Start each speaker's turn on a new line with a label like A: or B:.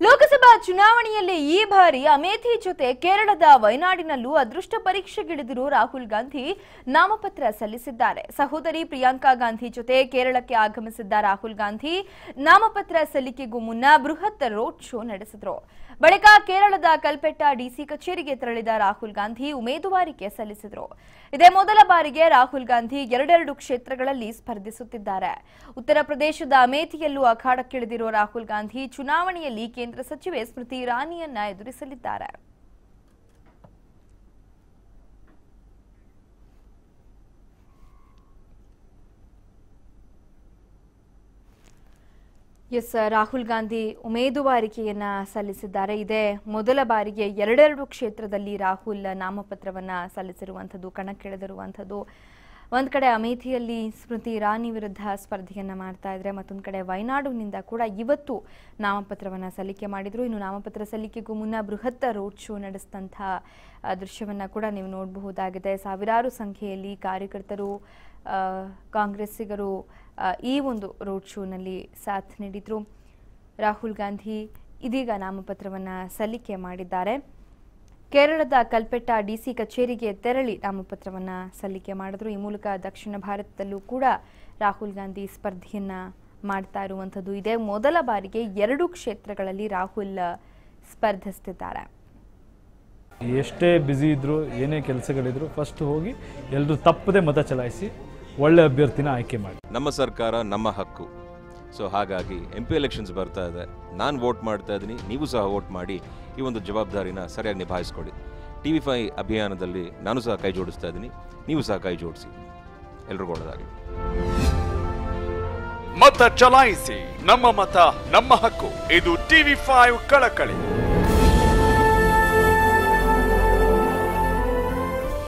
A: ಲೋಕಸಭಾ ಚುನಾವಣೆಯಲ್ಲಿ ಈ ಬಾರಿ ಅಮೇಥಿ ಜೊತೆ ಕೇರಳದ ವಯನಾಡಿನಲ್ಲೂ ಅದೃಷ್ಟ ಪರೀಕ್ಷೆಗಿಳಿದಿರುವ ರಾಹುಲ್ ಗಾಂಧಿ ನಾಮಪತ್ರ ಸಲ್ಲಿಸಿದ್ದಾರೆ. ಸಹೋದರಿ ಪ್ರಿಯಾಂಕಾ ಗಾಂಧಿ ಜೊತೆ ಕೇರಳಕ್ಕೆ ಆಗಮಿಸಿದ್ದ ರಾಹುಲ್ ಗಾಂಧಿ ನಾಮಪತ್ರ ಸಲ್ಲಿಕೆಗೂ ಮುನ್ನ ಬೃಹತ್ ರೋಡ್ ಶೋ ನಡೆಸಿದರು. ಬಳಿಕ ಕೇರಳದ ಕಲ್ಪೆಟ್ಟ ಡಿಸಿ ಕಚೇರಿಗೆ ತೆರಳಿದ ರಾಹುಲ್ ಗಾಂಧಿ ಉಮೇದುವಾರಿಕೆ ಸಲ್ಲಿಸಿದರು. ಇದೇ ಮೊದಲ ಬಾರಿಗೆ ರಾಹುಲ್ ಗಾಂಧಿ ಎರಡೆರಡು ಕ್ಷೇತ್ರಗಳಲ್ಲಿ ಸ್ಪರ್ಧಿಸುತ್ತಿದ್ದಾರೆ. ಉತ್ತರ ಪ್ರದೇಶದ ಅಮೇಥಿಯಲ್ಲೂ ಅಖಾಡಕ್ಕಿಳಿದಿರುವ ರಾಹುಲ್ ಗಾಂಧಿ ಚುನಾವಣೆಯಲ್ಲಿ ಕೇಂದ್ರ ಸಚಿವೆ ಸ್ಮೃತಿ ಇರಾನಿಯನ್ನ ಎದುರಿಸಲಿದ್ದಾರೆ. ರಾಹುಲ್ ಗಾಂಧಿ ಉಮೇದುವಾರಿಕೆಯನ್ನ ಸಲ್ಲಿಸಿದ್ದಾರೆ. ಇದೇ ಮೊದಲ ಬಾರಿಗೆ ಎರಡೆರಡು ಕ್ಷೇತ್ರದಲ್ಲಿ ರಾಹುಲ್ ನಾಮಪತ್ರವನ್ನ ಸಲ್ಲಿಸಿರುವಂಥದ್ದು, ಕಣಕ್ಕಿಳಿದಿರುವಂಥದ್ದು. ಒಂದ್ ಕಡೆ ಅಮೇಥಿಯಲ್ಲಿ ಸ್ಮೃತಿ ಇರಾನಿ ವಿರುದ್ಧ ಸ್ಪರ್ಧೆಯನ್ನ ಮಾಡ್ತಾ ಇದ್ರೆ, ಮತ್ತೊಂದು ಕಡೆ ವಯನಾಡುನಿಂದ ಕೂಡ ಇವತ್ತು ನಾಮಪತ್ರವನ್ನ ಸಲ್ಲಿಕೆ ಮಾಡಿದ್ರು. ಇನ್ನು ನಾಮಪತ್ರ ಸಲ್ಲಿಕೆಗೂ ಮುನ್ನ ಬೃಹತ್ ರೋಡ್ ಶೋ ನಡೆಸಿದಂತಹ ದೃಶ್ಯವನ್ನ ಕೂಡ ನೀವು ನೋಡಬಹುದಾಗಿದೆ. ಸಾವಿರಾರು ಸಂಖ್ಯೆಯಲ್ಲಿ ಕಾರ್ಯಕರ್ತರು, ಕಾಂಗ್ರೆಸ್ಸಿಗರು ಈ ಒಂದು ರೋಡ್ ಶೋನಲ್ಲಿ ಸಾಥ್ ನೀಡಿದ್ರು. ರಾಹುಲ್ ಗಾಂಧಿ ಇದೀಗ ನಾಮಪತ್ರವನ್ನ ಸಲ್ಲಿಕೆ ಮಾಡಿದ್ದಾರೆ. ಕೇರಳದ ಕಲ್ಪೆಟ್ಟ ಡಿಸಿ ಕಚೇರಿಗೆ ತೆರಳಿ ನಾಮಪತ್ರವನ್ನ ಸಲ್ಲಿಕೆ ಮಾಡಿದ್ರು. ಈ ಮೂಲಕ ದಕ್ಷಿಣ ಭಾರತದಲ್ಲೂ ಕೂಡ ರಾಹುಲ್ ಗಾಂಧಿ ಸ್ಪರ್ಧೆಯನ್ನ ಮಾಡ್ತಾ ಇರುವಂಥದ್ದು. ಇದೇ ಮೊದಲ ಬಾರಿಗೆ ಎರಡು ಕ್ಷೇತ್ರಗಳಲ್ಲಿ ರಾಹುಲ್ ಸ್ಪರ್ಧಿಸುತ್ತಿದ್ದಾರೆ.
B: ಎಷ್ಟೇ ಬ್ಯುಸಿ ಇದ್ರು, ಏನೇ ಕೆಲಸಗಳಿದ್ರು, ಫಸ್ಟ್ ಹೋಗಿ ಎಲ್ಲರೂ ತಪ್ಪದೆ ಮತ ಚಲಾಯಿಸಿ ಒಳ್ಳೆ ಅಭ್ಯರ್ಥಿನ ಆಯ್ಕೆ ಮಾಡಿ.
C: ನಮ್ಮ ಸರ್ಕಾರ ನಮ್ಮ ಹಕ್ಕು. ಸೊ ಹಾಗಾಗಿ MP ಎಲೆಕ್ಷನ್ಸ್ ಬರ್ತಾ ಇದೆ. ನಾನು ವೋಟ್ ಮಾಡ್ತಾ ಇದ್ದೀನಿ, ನೀವು ಸಹ ವೋಟ್ ಮಾಡಿ ಈ ಒಂದು ಜವಾಬ್ದಾರಿನ ಸರಿಯಾಗಿ ನಿಭಾಯಿಸ್ಕೊಳ್ಳಿ. TV5 ಅಭಿಯಾನದಲ್ಲಿ ನಾನು ಸಹ ಕೈ ಜೋಡಿಸ್ತಾ ಇದ್ದೀನಿ, ನೀವು ಸಹ ಕೈ ಜೋಡಿಸಿ. ಎಲ್ರಿಗೂ ಒಳ್ಳೆಯದಾಗಲಿ.
D: ಮತ ಚಲಾಯಿಸಿ, ನಮ್ಮ ಮತ ನಮ್ಮ ಹಕ್ಕು. ಇದು TV5 ಕಳಕಳಿ.